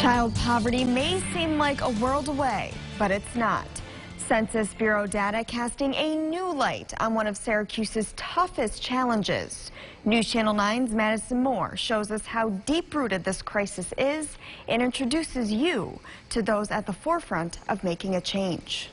Child poverty may seem like a world away, but it's not. Census Bureau data casting a new light on one of Syracuse's toughest challenges. News Channel 9's Madison Moore shows us how deep-rooted this crisis is and introduces you to those at the forefront of making a change.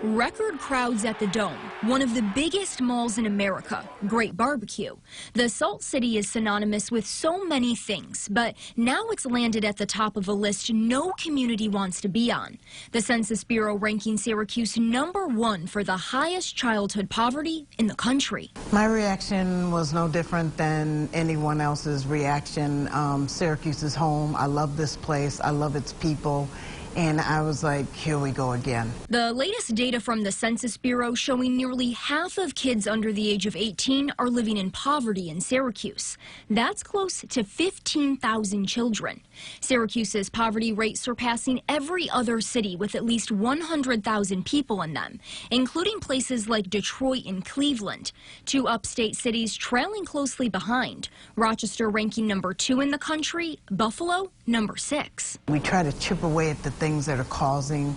Record crowds at the Dome, one of the biggest malls in America. Great barbecue. The Salt City is synonymous with so many things, but now it's landed at the top of a list no community wants to be on. The Census Bureau ranking Syracuse #1 for the highest childhood poverty in the country. My reaction was no different than anyone else's reaction. Syracuse is home. I love this place. I love its people. And I was like, here we go again. The latest data from the Census Bureau showing nearly half of kids under the age of 18 are living in poverty in Syracuse. That's close to 15,000 children. Syracuse's poverty rate surpassing every other city with at least 100,000 people in them, including places like Detroit and Cleveland. Two upstate cities trailing closely behind. Rochester ranking #2 in the country, Buffalo #6. We try to chip away at the things that are causing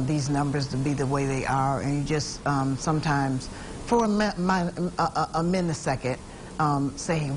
these numbers to be the way they are, and you just sometimes, for a millisecond, say,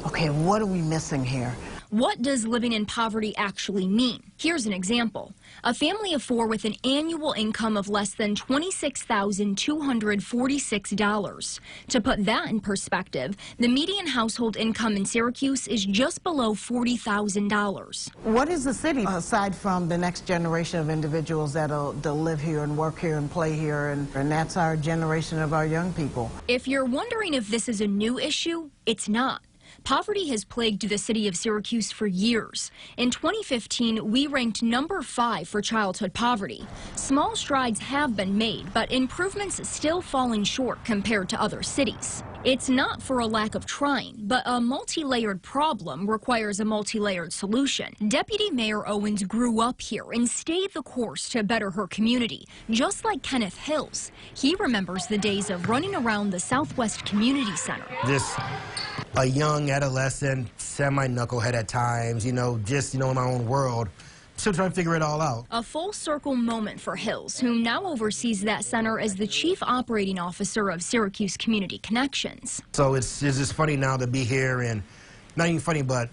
okay, what are we missing here? What does living in poverty actually mean? Here's an example. A family of 4 with an annual income of less than $26,246. To put that in perspective, the median household income in Syracuse is just below $40,000. What is the city, aside from the next generation of individuals that'll live here and work here and play here, and that's our generation of our young people? If you're wondering if this is a new issue, it's not. Poverty has plagued the city of Syracuse for years. In 2015, we ranked #5 for childhood poverty. Small strides have been made, but improvements still falling short compared to other cities. It's not for a lack of trying, but a multi-layered problem requires a multi-layered solution. Deputy Mayor Owens grew up here and stayed the course to better her community, just like Kenneth Hills. He remembers the days of running around the Southwest Community Center. A young adolescent, semi-knucklehead at times, in my own world, still trying to figure it all out. A full circle moment for Hills, who now oversees that center as the chief operating officer of Syracuse Community Connections. So it's just funny now to be here, and not even funny, but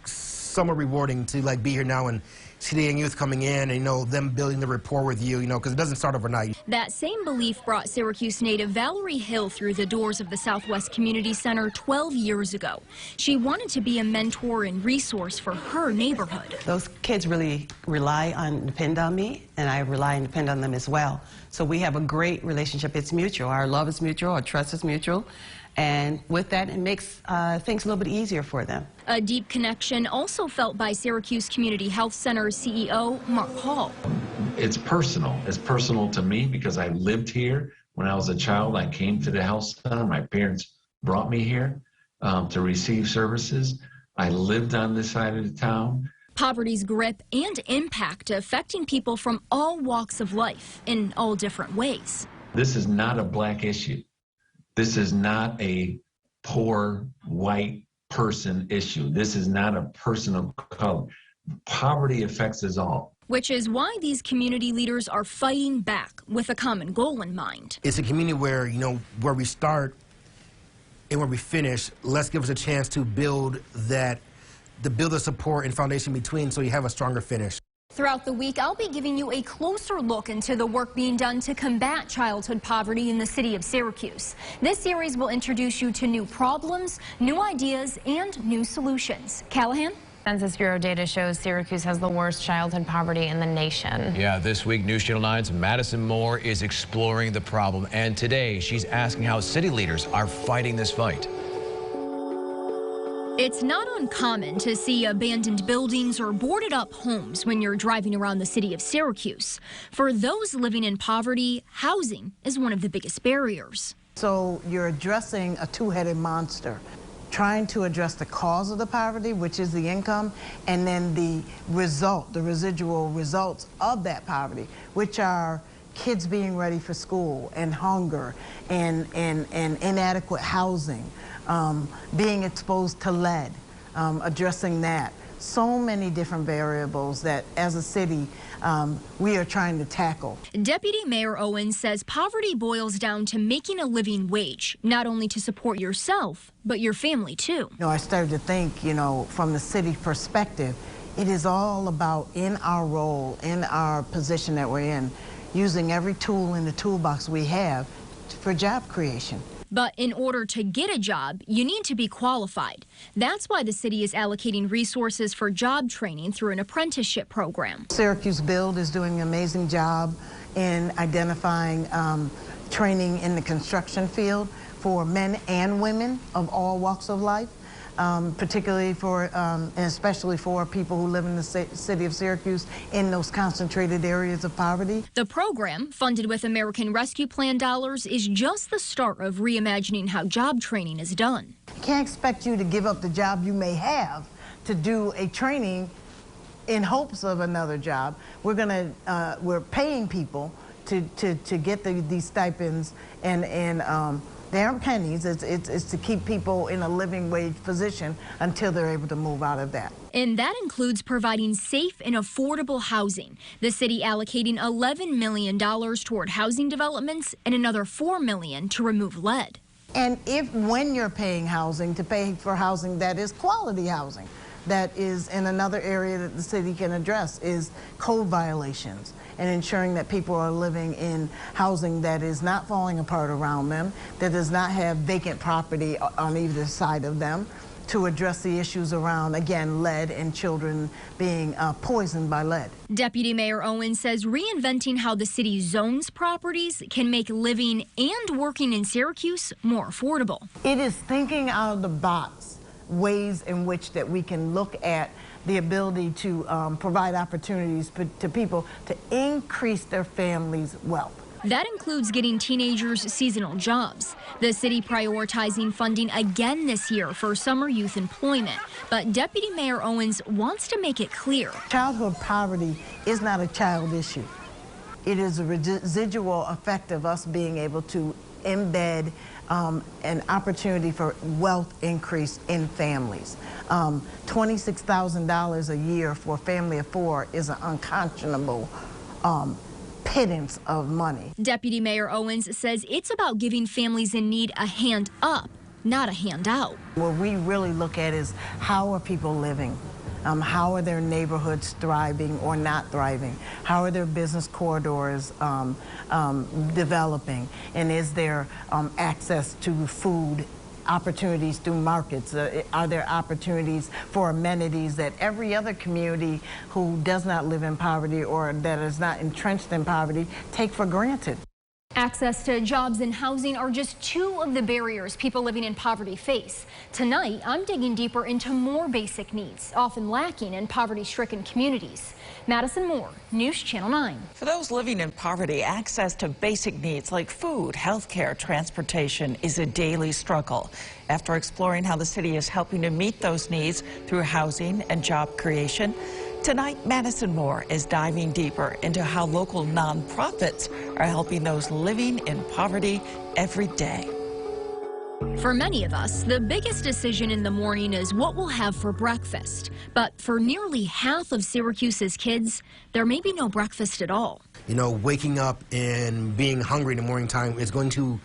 somewhat rewarding to be here now and see the young youth coming in and, them building the rapport with you, because it doesn't start overnight. That same belief brought Syracuse native Valerie Hill through the doors of the Southwest Community Center 12 years ago. She wanted to be a mentor and resource for her neighborhood. Those kids really depend on me, and I rely and depend on them as well. So we have a great relationship. It's mutual. Our love is mutual. Our trust is mutual. And with that, it makes things a little bit easier for them. A deep connection also felt by Syracuse Community Health Center CEO Mark Hall. It's personal. It's personal to me because I lived here. When I was a child, I came to the health center. My parents brought me here to receive services. I lived on this side of the town. Poverty's grip and impact affecting people from all walks of life in all different ways. This is not a black issue. This is not a poor white person issue. This is not a person of color. Poverty affects us all. Which is why these community leaders are fighting back with a common goal in mind. It's a community where, where we start and where we finish, let's give us a chance to build the support and foundation between so you have a stronger finish. Throughout the week, I'll be giving you a closer look into the work being done to combat childhood poverty in the city of Syracuse. This series will introduce you to new problems, new ideas, and new solutions. Callahan? Census Bureau data shows Syracuse has the worst childhood poverty in the nation. Yeah, this week, News Channel 9's Madison Moore is exploring the problem. And today, she's asking how city leaders are fighting this fight. It's not uncommon to see abandoned buildings or boarded up homes when you're driving around the city of Syracuse. For those living in poverty, housing is one of the biggest barriers. So you're addressing a two-headed monster, trying to address the cause of the poverty, which is the income, and then the residual results of that poverty, which are kids being ready for school, and hunger, and inadequate housing, being exposed to lead, addressing that. So many different variables that, as a city, we are trying to tackle. Deputy Mayor Owens says poverty boils down to making a living wage, not only to support yourself, but your family too. I started to think, from the city perspective, it is all about, in our role, in our position that we're in, using every tool in the toolbox we have for job creation. But in order to get a job, you need to be qualified. That's why the city is allocating resources for job training through an apprenticeship program. Syracuse Build is doing an amazing job in identifying training in the construction field for men and women of all walks of life. Particularly for, and especially for people who live in the city of Syracuse in those concentrated areas of poverty. The program, funded with American Rescue Plan dollars, is just the start of reimagining how job training is done. I can't expect you to give up the job you may have to do a training in hopes of another job. We're paying people to get these stipends, and they aren't pennies. It's to keep people in a living wage position until they're able to move out of that. And that includes providing safe and affordable housing. The city allocating $11 million toward housing developments and another $4 million to remove lead. And when you're paying housing, to pay for housing that is quality housing, that is in another area that the city can address is code violations, and ensuring that people are living in housing that is not falling apart around them, that does not have vacant property on either side of them, to address the issues around, again, lead and children being poisoned by lead. Deputy Mayor Owens says reinventing how the city zones properties can make living and working in Syracuse more affordable. It is thinking out of the box ways in which that we can look at the ability to provide opportunities to people to increase their families' wealth. That includes getting teenagers seasonal jobs. The city prioritizing funding again this year for summer youth employment. But Deputy Mayor Owens wants to make it clear. Childhood poverty is not a child issue. It is a residual effect of us being able to embed an opportunity for wealth increase in families. $26,000 a year for a family of 4 is an unconscionable pittance of money. Deputy Mayor Owens says it's about giving families in need a hand up, not a handout. What we really look at is how are people living? How are their neighborhoods thriving or not thriving? How are their business corridors developing? And is there access to food opportunities through markets? Are there opportunities for amenities that every other community who does not live in poverty or that is not entrenched in poverty take for granted? Access to jobs and housing are just 2 of the barriers people living in poverty face. Tonight, I'm digging deeper into more basic needs, often lacking in poverty-stricken communities. Madison Moore, News Channel 9. For those living in poverty, access to basic needs like food, health care, transportation is a daily struggle. After exploring how the city is helping to meet those needs through housing and job creation, tonight, Madison Moore is diving deeper into how local nonprofits are helping those living in poverty every day. For many of us, the biggest decision in the morning is what we'll have for breakfast. But for nearly half of Syracuse's kids, there may be no breakfast at all. Waking up and being hungry in the morning time is going to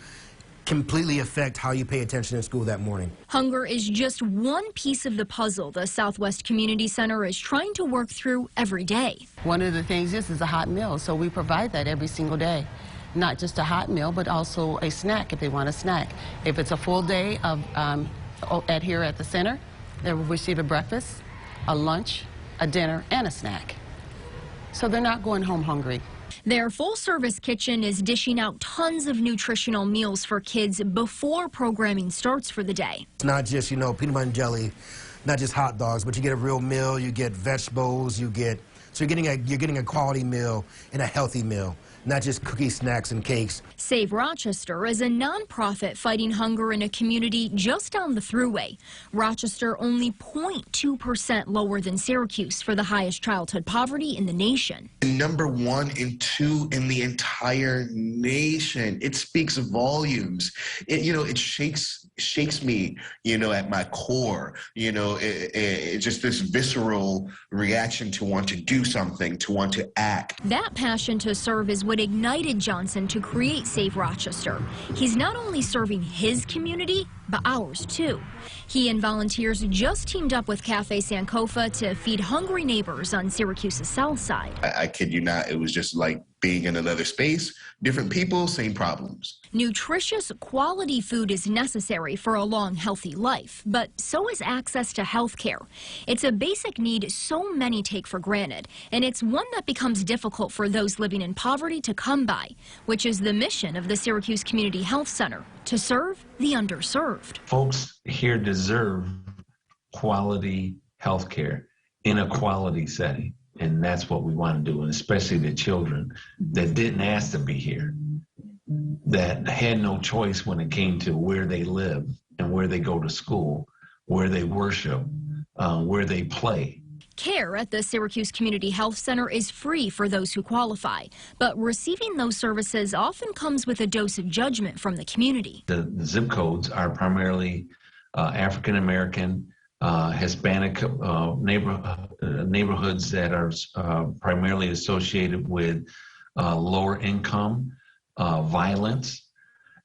completely affect how you pay attention in school that morning. Hunger is just one piece of the puzzle the Southwest Community Center is trying to work through every day. One of the things is a hot meal, so we provide that every single day. Not just a hot meal, but also a snack if they want a snack. If it's a full day of here at the center, they will receive a breakfast, a lunch, a dinner, and a snack. So they're not going home hungry. Their full-service kitchen is dishing out tons of nutritional meals for kids before programming starts for the day. It's not just, peanut butter and jelly, not just hot dogs, but you get a real meal, you get vegetables, so you're getting a quality meal and a healthy meal. not just cookies, snacks, and cakes. Save Rochester is a nonprofit fighting hunger in a community just down the thruway. Rochester only 0.2% lower than Syracuse for the highest childhood poverty in the nation. Number 1 and 2 in the entire nation. It speaks volumes. It shakes me, at my core. It's just this visceral reaction to want to do something, to want to act. That passion to serve is what ignited Johnson to create Save Rochester. He's not only serving his community, but ours too. He and volunteers just teamed up with Cafe Sankofa to feed hungry neighbors on Syracuse's south side. I kid you not, it was just like being in another space, different people, same problems. Nutritious, quality food is necessary for a long, healthy life, but so is access to health care. It's a basic need so many take for granted, and it's one that becomes difficult for those living in poverty to come by, which is the mission of the Syracuse Community Health Center, to serve the underserved. Folks here deserve quality health care in a quality setting. And that's what we want to do, and especially the children that didn't ask to be here, that had no choice when it came to where they live and where they go to school, where they worship, where they play. Care at the Syracuse Community Health Center is free for those who qualify, but receiving those services often comes with a dose of judgment from the community. The zip codes are primarily African American, Hispanic neighborhoods that are primarily associated with lower income, violence.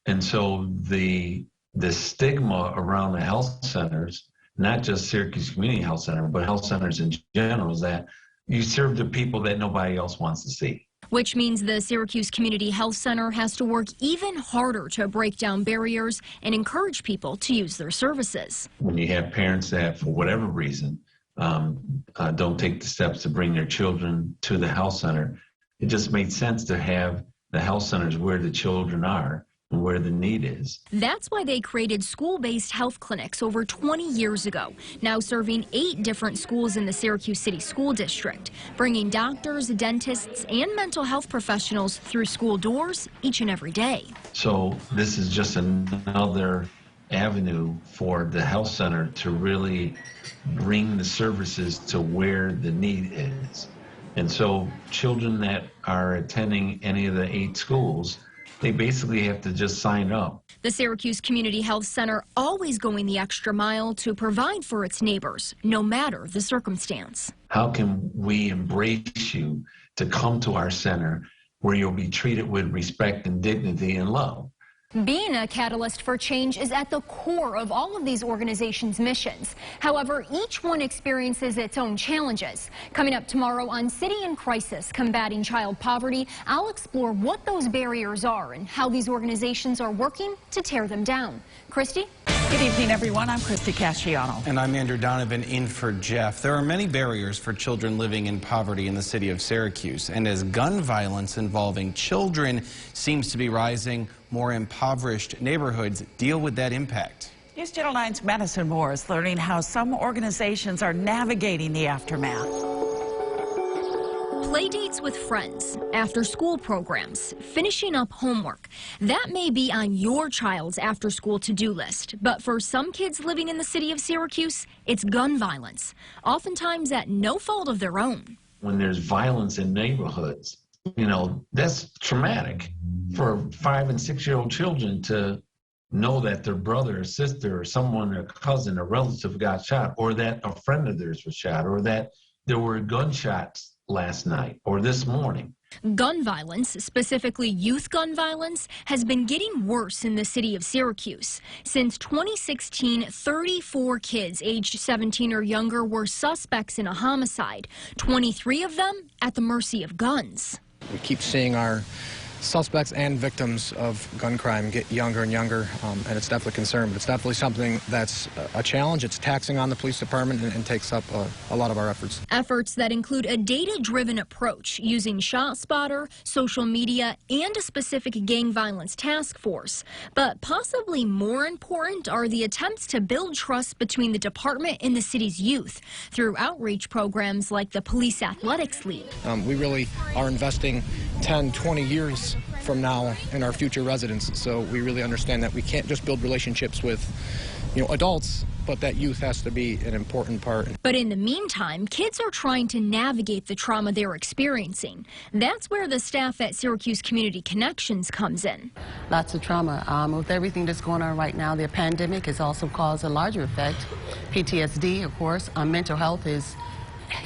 And so the stigma around the health centers, not just Syracuse Community Health Center, but health centers in general, is that you serve the people that nobody else wants to see. Which means the Syracuse Community Health Center has to work even harder to break down barriers and encourage people to use their services. When you have parents that, for whatever reason, don't take the steps to bring their children to the health center, it just made sense to have the health centers where the children are and where the need is. That's why they created school-based health clinics over 20 years ago, now serving 8 different schools in the Syracuse City School District, bringing doctors, dentists, and mental health professionals through school doors each and every day. So this is just another avenue for the health center to really bring the services to where the need is. And so children that are attending any of the 8 schools, they basically have to just sign up. The Syracuse Community Health Center always going the extra mile to provide for its neighbors, no matter the circumstance. How can we embrace you to come to our center where you'll be treated with respect and dignity and love? Being a catalyst for change is at the core of all of these organizations' missions. However, each one experiences its own challenges. Coming up tomorrow on City in Crisis, Combating Child Poverty, I'll explore what those barriers are and how these organizations are working to tear them down. Christy? Good evening, everyone. I'm Christy Casciano. And I'm Andrew Donovan in for Jeff. There are many barriers for children living in poverty in the city of Syracuse. And as gun violence involving children seems to be rising, more impoverished neighborhoods deal with that impact. News Channel 9's Madison Moore is learning how some organizations are navigating the aftermath. Playdates with friends, after-school programs, finishing up homework. That may be on your child's after-school to-do list, but for some kids living in the city of Syracuse, it's gun violence, oftentimes at no fault of their own. When there's violence in neighborhoods, that's traumatic for 5- and 6-year-old children to know that their brother or sister or someone, a cousin, a relative got shot, or that a friend of theirs was shot, or that there were gunshots last night or this morning. Gun violence, specifically youth gun violence, has been getting worse in the city of Syracuse. Since 2016, 34 kids aged 17 or younger were suspects in a homicide, 23 of them at the mercy of guns. We keep seeing our suspects and victims of gun crime get younger and younger, and it's definitely a concern. But it's definitely something that's a challenge. It's taxing on the police department and takes up a lot of our efforts. Efforts that include a data-driven approach using ShotSpotter, social media, and a specific gang violence task force. But possibly more important are the attempts to build trust between the department and the city's youth through outreach programs like the Police Athletics League. We really are investing 10, 20 years from now in our future residents, so we really understand that we can't just build relationships with, adults, but that youth has to be an important part. But in the meantime, kids are trying to navigate the trauma they're experiencing. That's where the staff at Syracuse Community Connections comes in. Lots of trauma. With everything that's going on right now, the pandemic has also caused a larger effect. PTSD, of course, mental health is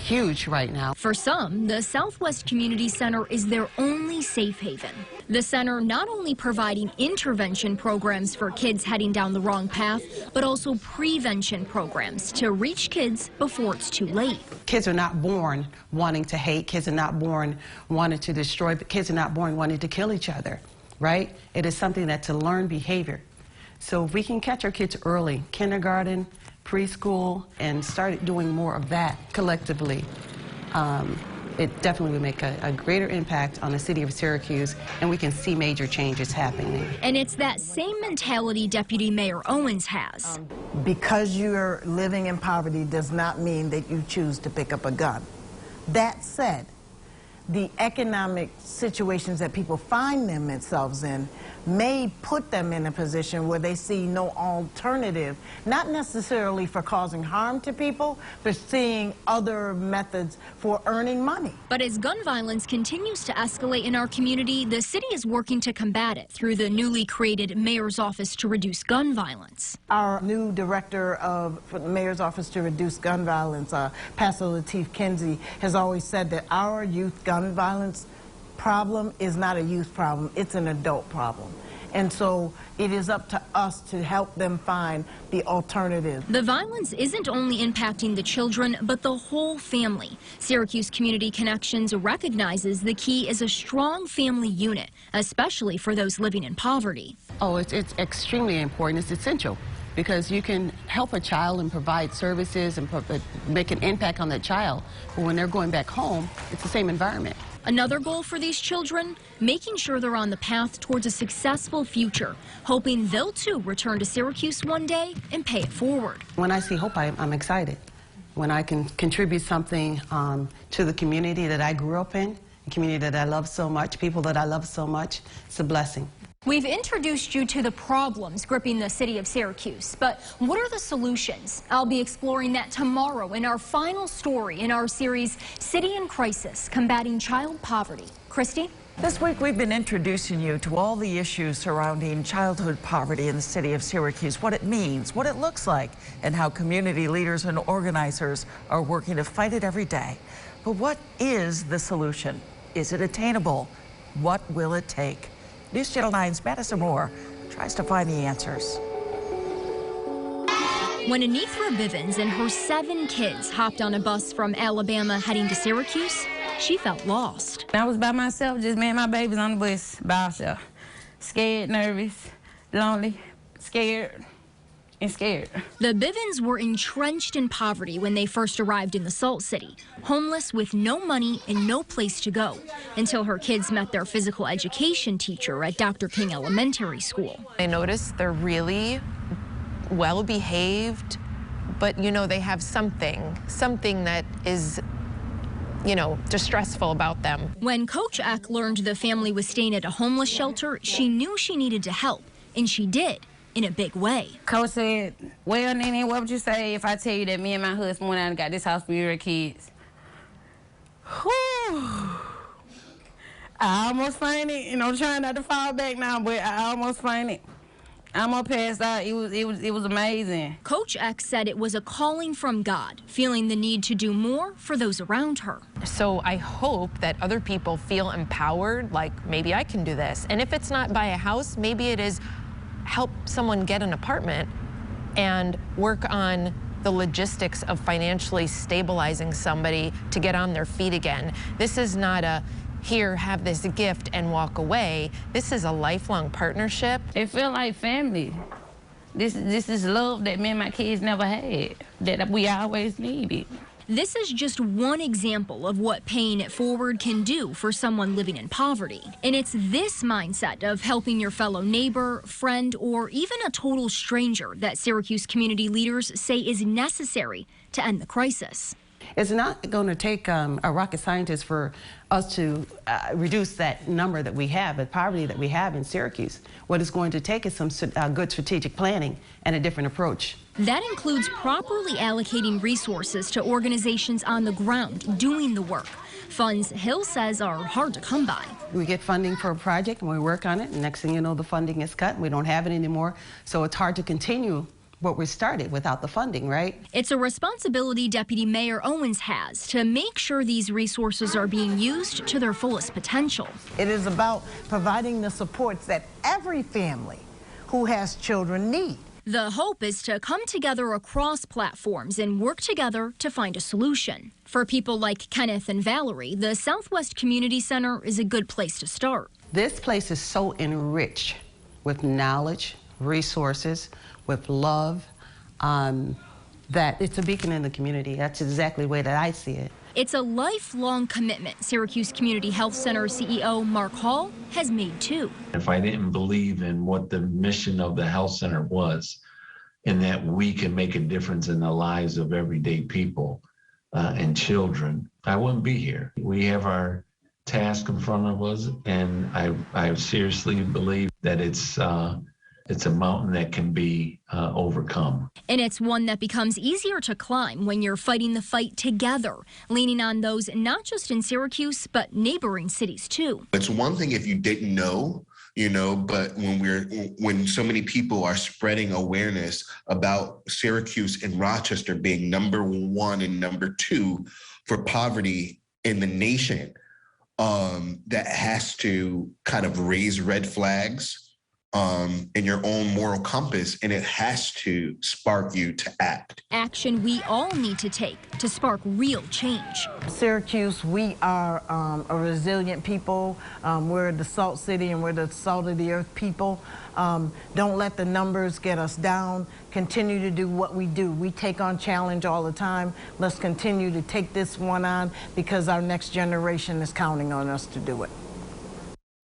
huge right now. For some, the Southwest Community Center is their only safe haven. The center not only providing intervention programs for kids heading down the wrong path, but also prevention programs to reach kids before it's too late. Kids are not born wanting to hate. Kids are not born wanting to destroy. But kids are not born wanting to kill each other, right? It is something that's a learned behavior. So if we can catch our kids early, kindergarten, preschool, and started doing more of that collectively, it definitely would make a greater impact on the city of Syracuse, and we can see major changes happening. And it's that same mentality Deputy Mayor Owens has. Because you're living in poverty does not mean that you choose to pick up a gun. That said, the economic situations that people find themselves in may put them in a position where they see no alternative, not necessarily for causing harm to people, but seeing other methods for earning money. But as gun violence continues to escalate in our community, the city is working to combat it through the newly created Mayor's Office to Reduce Gun Violence. Our new director for the Mayor's Office to Reduce Gun Violence, Pastor Lateef Kinsey, has always said that our youth gun violence problem is not a youth problem, it's an adult problem. And so it is up to us to help them find the alternative. The violence isn't only impacting the children, but the whole family. Syracuse Community Connections recognizes the key is a strong family unit, especially for those living in poverty. Oh, it's extremely important. It's essential, because you can help a child and provide services and make an impact on that child. But when they're going back home, it's the same environment. Another goal for these children, making sure they're on the path towards a successful future, hoping they'll too return to Syracuse one day and pay it forward. When I see hope, I'm excited. When I can contribute something to the community that I grew up in, a community that I love so much, people that I love so much, it's a blessing. We've introduced you to the problems gripping the city of Syracuse, but what are the solutions? I'll be exploring that tomorrow in our final story in our series, City in Crisis, Combating Child Poverty. Christy? This week we've been introducing you to all the issues surrounding childhood poverty in the city of Syracuse, what it means, what it looks like, and how community leaders and organizers are working to fight it every day. But what is the solution? Is it attainable? What will it take? News Channel 9's Madison Moore tries to find the answers. When Anithra Bivens and her 7 kids hopped on a bus from Alabama heading to Syracuse, she felt lost. I was by myself, just me and my babies on the bus by ourselves. Scared, nervous, lonely, scared. The Bivens were entrenched in poverty when they first arrived in the Salt City, homeless with no money and no place to go, until her kids met their physical education teacher at Dr. King Elementary School. I noticed they're really well behaved, but they have something that is distressful about them. When Coach Eck learned the family was staying at a homeless shelter, she knew she needed to help, and she did. In a big way. Coach said, well, Nene, what would you say if I tell you that me and my husband went out and got this house for your kids? Whew. I almost fainted, trying not to fall back now, but I almost fainted. I'm up past out. It was amazing. Coach X said it was a calling from God, feeling the need to do more for those around her. So I hope that other people feel empowered, like maybe I can do this. And if it's not buy a house, maybe it is help someone get an apartment and work on the logistics of financially stabilizing somebody to get on their feet again. This is not a here, have this gift and walk away. This is a lifelong partnership. It feels like family. This is love that me and my kids never had, that we always needed. This is just one example of what paying it forward can do for someone living in poverty. And it's this mindset of helping your fellow neighbor, friend, or even a total stranger that Syracuse community leaders say is necessary to end the crisis. It's not going to take a rocket scientist for us to reduce that number that we have, the poverty that we have in Syracuse. What it's going to take is some good strategic planning and a different approach. That includes properly allocating resources to organizations on the ground doing the work. Funds Hill says are hard to come by. We get funding for a project and we work on it, and next thing you know, the funding is cut and we don't have it anymore. So it's hard to continue what we started without the funding, right? It's a responsibility Deputy Mayor Owens has to make sure these resources are being used to their fullest potential. It is about providing the supports that every family who has children need. The hope is to come together across platforms and work together to find a solution. For people like Kenneth and Valerie, the Southwest Community Center is a good place to start. This place is so enriched with knowledge, resources, with love, that it's a beacon in the community. That's exactly the way that I see it. It's a lifelong commitment Syracuse Community Health Center CEO Mark Hall has made too. If I didn't believe in what the mission of the health center was, and that we can make a difference in the lives of everyday people and children, I wouldn't be here. We have our task in front of us, and I seriously believe that it's a mountain that can be overcome. And it's one that becomes easier to climb when you're fighting the fight together, leaning on those not just in Syracuse, but neighboring cities too. It's one thing if you didn't know, but when so many people are spreading awareness about Syracuse and Rochester being #1 and #2 for poverty in the nation, that has to kind of raise red flags in your own moral compass, and it has to spark you to act. Action we all need to take to spark real change. Syracuse, we are a resilient people. We're the salt city and we're the salt of the earth people. Don't let the numbers get us down. Continue to do what we do. We take on challenge all the time. Let's continue to take this one on because our next generation is counting on us to do it.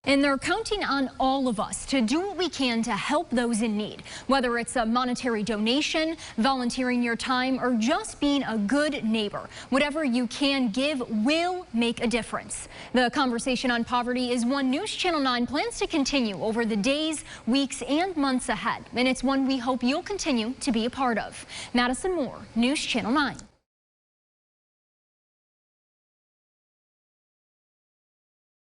And they're counting on all of us to do what we can to help those in need, whether it's a monetary donation, volunteering your time, or just being a good neighbor. Whatever you can give will make a difference. The conversation on poverty is one News Channel 9 plans to continue over the days, weeks, and months ahead. And it's one we hope you'll continue to be a part of. Madison Moore, News Channel 9.